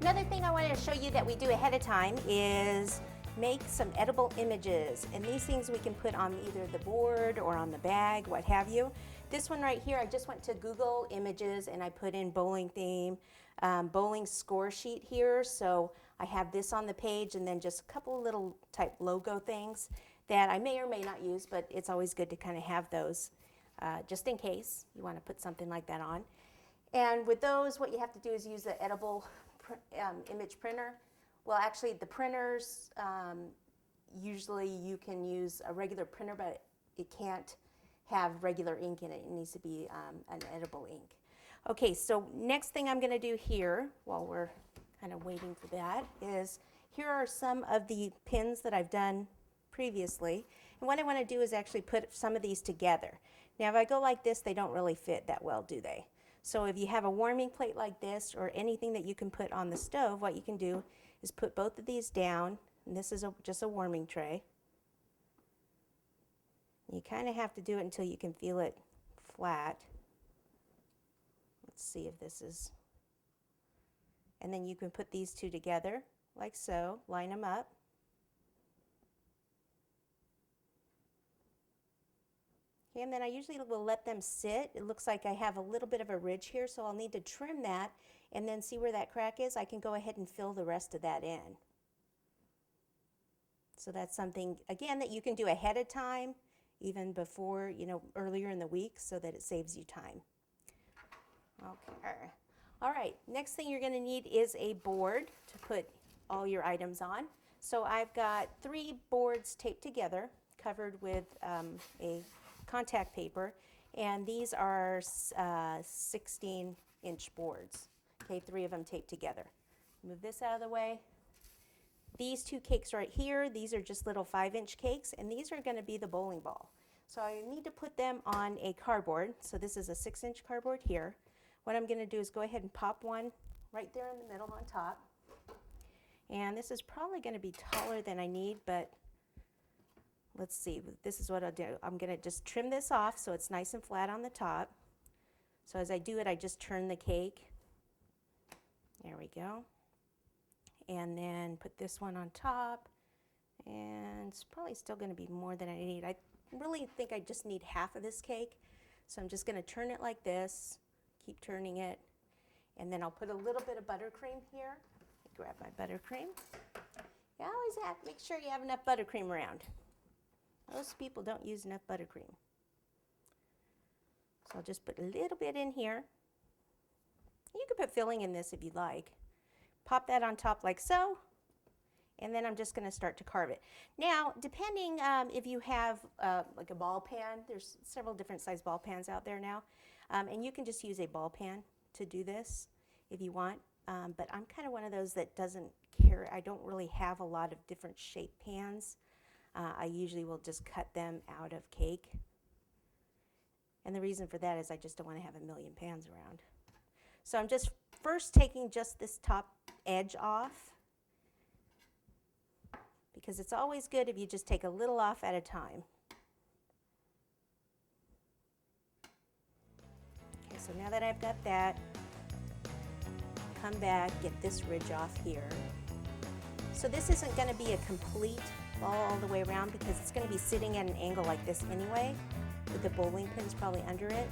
Another thing I wanted to show you that we do ahead of time is make some edible images, and these things we can put on either the board or on the bag, what have you. This one right here, I just went to Google Images and I put in bowling theme, bowling score sheet here, so I have this on the page and then just a couple little type logo things that I may or may not use, but it's always good to kind of have those just in case you want to put something like that on. And with those, what you have to do is use the edible image printer. Well, actually, the printers, usually you can use a regular printer, but it can't have regular ink in it. It needs to be an edible ink. Okay, so next thing I'm going to do here, while we're kind of waiting for that, is here are some of the pins that I've done previously. And what I want to do is actually put some of these together. Now, if I go like this, they don't really fit that well, do they? So if you have a warming plate like this or anything that you can put on the stove, what you can do is put both of these down, and this is just a warming tray. You kind of have to do it until you can feel it flat. Let's see if this is, and then you can put these two together like so, line them up. Okay, and then I usually will let them sit. It looks like I have a little bit of a ridge here, so I'll need to trim that and then see where that crack is. I can go ahead and fill the rest of that in. So that's something, again, that you can do ahead of time, even before, earlier in the week, so that it saves you time. Okay. All right, next thing you're going to need is a board to put all your items on. So I've got 3 boards taped together, covered with a contact paper, and these are 16-inch boards. Okay, 3 of them taped together. Move this out of the way. These 2 cakes right here, these are just little 5-inch cakes, and these are going to be the bowling ball. So I need to put them on a cardboard. So this is a 6-inch cardboard here. What I'm going to do is go ahead and pop one right there in the middle on top. And this is probably going to be taller than I need, but let's see, this is what I'll do. I'm going to just trim this off so it's nice and flat on the top. So as I do it, I just turn the cake. There we go. And then put this one on top. And it's probably still going to be more than I need. I really think I just need half of this cake. So I'm just going to turn it like this, keep turning it. And then I'll put a little bit of buttercream here. Grab my buttercream. You always have to make sure you have enough buttercream around. Most people don't use enough buttercream. So I'll just put a little bit in here. You can put filling in this if you like. Pop that on top like so, and then I'm just going to start to carve it. Now, depending if you have like a ball pan, there's several different size ball pans out there now, and you can just use a ball pan to do this if you want, but I'm kind of one of those that doesn't care. I don't really have a lot of different shaped pans. I usually will just cut them out of cake. And the reason for that is I just don't want to have a million pans around. So I'm just first taking just this top edge off, because it's always good if you just take a little off at a time. Okay, so now that I've got that, come back, get this ridge off here. So this isn't going to be a complete ball all the way around because it's going to be sitting at an angle like this anyway, with the bowling pins probably under it.